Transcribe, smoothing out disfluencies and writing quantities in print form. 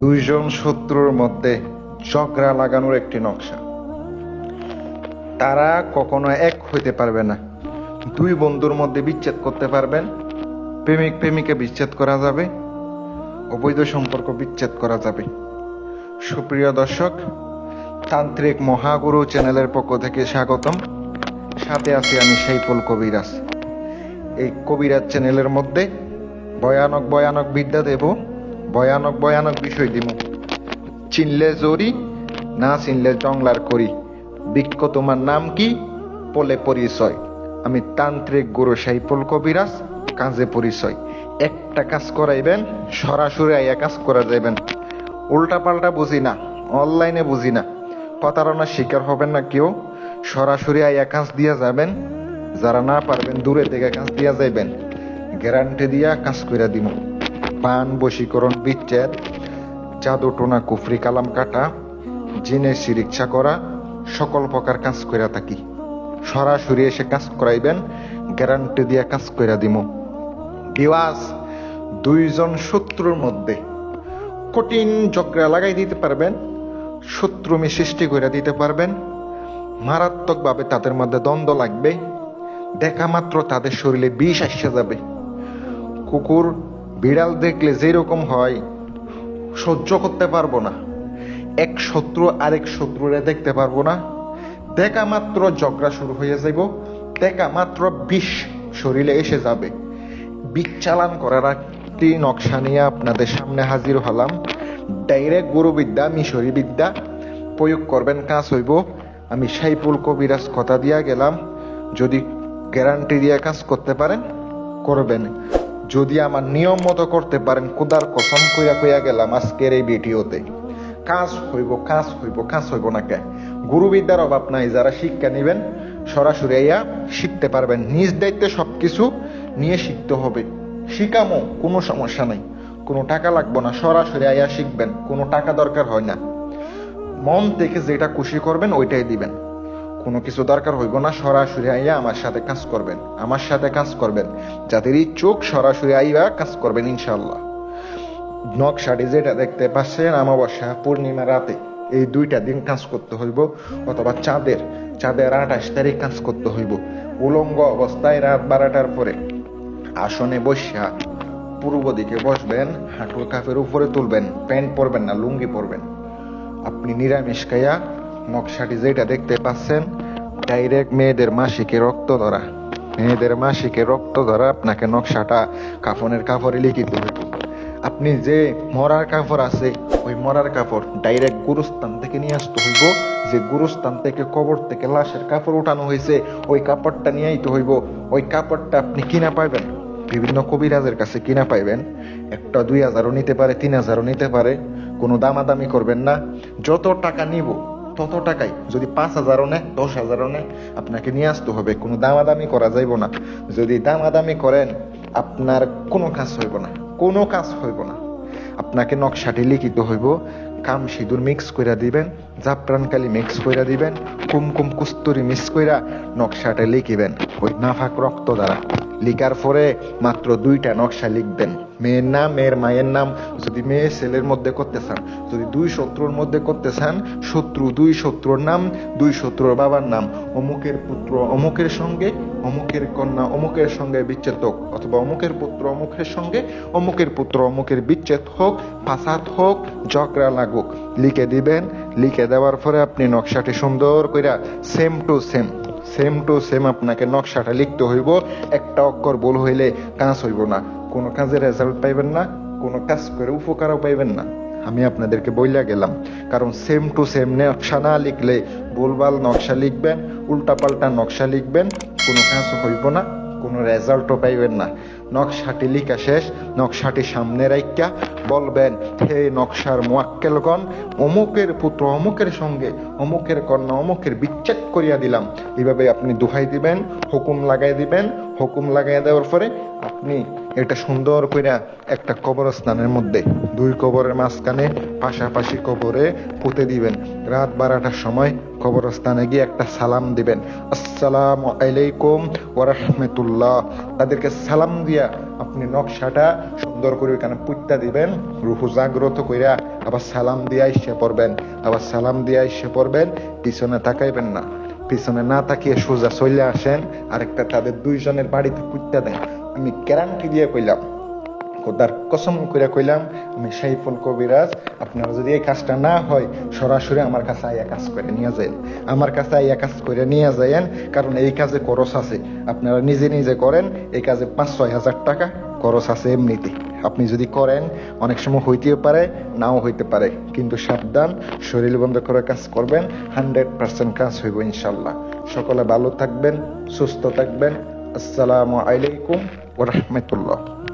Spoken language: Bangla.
দুইজন শত্রুর মধ্যে ঝগড়া লাগানোর একটি নকশা। তারা কখনো এক হইতে পারবে না। দুই বন্ধুর মধ্যে বিচ্ছেদ করতে পারবেন, প্রেমিক প্রেমিকা বিচ্ছেদ করা যাবে, অবৈধ সম্পর্ক বিচ্ছেদ করা যাবে। সুপ্রিয় দর্শক, তান্ত্রিক মহাগুরু চ্যানেলের পক্ষ থেকে স্বাগতম। সাথে আছি আমি সাইফুল কবিরাজ। এই কবিরাজ চ্যানেলের মধ্যে ভয়ানক ভয়ানক বিদ্যা দেব, ভয়ানক ভয়ানক বিষয় দিব। চিনলে জরি, না চিনলে জংলার করি। বৃক্ষ তোমার নাম কি, বলে পরিচয়। আমি তান্ত্রিক গুরু সাইফুল কবিরাজ, কাজে পরিচয়। একটা কাজ করাইবেন, সরাসরি আইয়া কাজ করা যাইবেন। উল্টা পাল্টা বুঝি না, অনলাইনে বুঝি না, প্রতারণার শিকার হবেন না কেউ। সরাসরি আইয়া কাজ দিয়া যাবেন। যারা না পারবেন দূরে থেকে কাজ দিয়া যাইবেন। গ্যারান্টি দিয়া কাজ কইরা দিব। পান, বশীকরণ, বিচ্ছেদ, জাদু টোনা, কুফরি কালাম কাটা, জিনের চিকিৎসা করা, সকল প্রকার কাজ কইরা থাকি। সরাসরি এসে কাজ করাইবেন, গ্যারান্টি দিয়া কাজ কইরা দিব। বিওয়াস, দুইজন শত্রুর মধ্যে কঠিন ঝগড়া লাগাই দিতে পারবেন, শত্রুমি সৃষ্টি করে দিতে পারবেন। মারাত্মকভাবে তাদের মধ্যে দ্বন্দ্ব লাগবে। দেখা মাত্র তাদের শরীরে বিষ আসে যাবে। কুকুর বিড়াল দেখলে যেরকম হয়, সহ্য করতে পারবো না। এক শত্রু আরেক শত্রুরে দেখতে পারবো না। দেখা মাত্র ঝগড়া শুরু হয়ে যাইব। দেখা মাত্র বিষ শরীরে এসে যাবে। বিষ চালান করার একটি নকশা নিয়ে আপনাদের সামনে হাজির হলাম। ডাইরেক্ট গুরুবিদ্যা, মিশরি বিদ্যা প্রয়োগ করবেন, কাজ হইব। আমি সাইফুল কবিরাজ কথা দিয়া গেলাম। যদি গ্যারান্টি দিয়ে কাজ করতে পারেন, করবেন। যদি আমার নিয়ম মতো করতে পারেন, খোদার কসম কইয়া কইয়া গেলাম আজকের এই ভিডিওতে, কাজ হইব, কাজ হইব, কাজ হইব না কে। গুরুবিদ্যার অভাব নাই। যারা শিক্ষা নিবেন, সরাসরি আইয়া শিখতে পারবেন। নিজ দায়িত্বে সবকিছু নিয়ে শিখতে হবে। শিখামো, কোনো সমস্যা নাই, কোনো টাকা লাগবে না। সরাসরি আইয়া শিখবেন, কোনো টাকা দরকার হয় না। মন থেকে যেটা খুশি করবেন ওইটাই দিবেন। কোনো কিছু দরকার হইব না। সরাসরি আইয়া আমার সাথে কাজ করবেন, আমার সাথে কাজ করবেন। যাদের ইচ্ছুক সরাসরি আইয়া কাজ করবেন ইনশাল্লাহ। নকশাটি যেটা দেখতে পাচ্ছেন, অমাবস্যা, পূর্ণিমা রাতে এই দুইটা দিন কাজ করতে হইব, অথবা চাঁদের 28 তারিখ কাজ করতে হইব। উলঙ্গ অবস্থায় রাত 12টার পরে আসনে বসা পূর্ব দিকে বসবেন, হাঁটুর কাপের উপরে তুলবেন। প্যান্ট পরবেন না, লুঙ্গি পরবেন। আপনি নিরামিষ খাইয়া, নকশাটি যেটা দেখতে পাচ্ছেন, ডাইরেক্ট মেয়েদের মাসিকে রক্ত ধরা, মেয়েদের মাসিকে রক্ত ধরা। আপনাকে নকশাটা কাফনের কাপড়ে লিখিত হইব। আপনি যে মরার কাপড় আছে, ওই মরার কাপড় ডাইরেক্ট গুরুস্থান থেকে নিয়ে আসতে হইব। যে গুরুস্থান থেকে, কবর থেকে লাশের কাপড় উঠানো হয়েছে, ওই কাপড়টা নিয়ে আইতে হইব। ওই কাপড়টা আপনি কিনা পাইবেন, বিভিন্ন কবিরাজের কাছে কিনা পাইবেন। একটা 2000ও নিতে পারে, 3000ও নিতে পারে। কোনো দামাদামি করবেন না। যত টাকা নিব তত টাকাই। যদি 5000ও নেয়, 10,000ও নেয়, আপনাকে নিয়ে আসতে হবে। কোনো দামাদামি করা যাইব না। যদি দামাদামি করেন, আপনার কোনো কাজ হইব না, কোনো কাজ হইব না। আপনাকে নকশাটি লিখিত হইব। কাম সিঁদুর মিক্স কইরা দিবেন, জাফরানকালি মিক্স কইরা দিবেন, কুমকুম কুস্তুরি মিক্স কইরা নকশাটা লিখিবেন ওই নাফাক রক্ত দ্বারা। লিখার পরে মাত্র 2টা নকশা লিখবেন। মেয়ের নাম, মেয়ের মায়ের নাম। যদি মেয়ে ছেলের মধ্যে করতে চান, যদি দুই শত্রুর মধ্যে করতে চান, দুই শত্রুর নাম, দুই শত্রুর বাবার নাম। অমুকের পুত্র অমুকের সঙ্গে, অমুকের কন্যা অমুকের সঙ্গে বিচ্ছেদ হোক, অথবা অমুকের পুত্র অমুকের সঙ্গে, অমুকের পুত্র অমুকের বিচ্ছেদ হোক, ফাসাদ হোক, ঝগড়া লাগুক, লিখে দিবেন। লিখে দেওয়ার পরে আপনি নকশাটি সুন্দর কইরা সেম টু সেম আপনাকে নকশাটা লিখতে হইব। একটা অক্ষর ভুল হইলে কাজ হইব না, কোনো কাজে রেজাল্ট পাইবেন না, কোনো কাজ করে উপকারও পাইবেন না। আমি আপনাদেরকে বইলা গেলাম। কারণ সেম টু সেম নকশা না লিখলে, ভুলভাল নকশা লিখবেন, উল্টাপাল্টা নকশা লিখবেন, কোনো কাজ হইব না, কোনো রেজাল্টও পাইবেন না। নকশাটি লিখা শেষ, নকশাটি সামনে রাইখা বলবেন, হে নকশার মুয়াক্কেলগণ, অমুকের পুত্র অমুকের সঙ্গে, অমুকের কন্যা অমুকের বিচ্ছেদ করিয়া দিলাম। এইভাবে আপনি দোহাই দিবেন, হুকুম লাগাই দিবেন। হুকুম লাগাইয়া দেওয়ার পরে আপনি এটা সুন্দর কইরা একটা কবরস্থানের মধ্যে 2 কবরের মাঝখানে পাশাপাশি কবরে পুঁতে দিবেন। রাত 12টার সময় কবরস্থানে গিয়ে একটা সালাম দিবেন, আসসালামু আলাইকুম ওয়া রাহমাতুল্লাহ। তাদেরকে সালাম দিয়া আপনি নকশাটা সুন্দর করে ওইখানে পুঁতটা দিবেন, রুহু জাগ্রত কইরা আবার সালাম দিয়া এসে পড়বেন, আবার সালাম দিয়া এসে পড়বেন। পিছনে তাকাইবেন না, পিছনে না তাকিয়ে সোজা চলে আসেন, আরেকটা তাদের 2 জনের বাড়িতে পুঁতটা দেন। আমি গ্যারান্টি দিয়ে কইলাম, খোদার কসম করে কইলাম, আমি সাইফুল কবিরাজ, আপনারা যদি এই কাজটা না হয় সরাসরি আমার কাছে আইয়া কাজ করে নিয়ে যান, আমার কাছে আইয়া কাজ করে নিয়ে যান। কারণ এই কাজে খরচ আছে, আপনারা নিজে নিজে করেন, এই কাজে 5-6 হাজার টাকা খরচ আছে এমনিতে। আপনি যদি করেন অনেক সময় হইতেও পারে, নাও হইতে পারে, কিন্তু সাবধান, শরীর বন্ধ করে কাজ করবেন, 100% কাজ হইব ইনশাল্লাহ। সকলে ভালো থাকবেন, সুস্থ থাকবেন। আসসালামু আলাইকুম ওয়া রাহমাতুল্লাহ।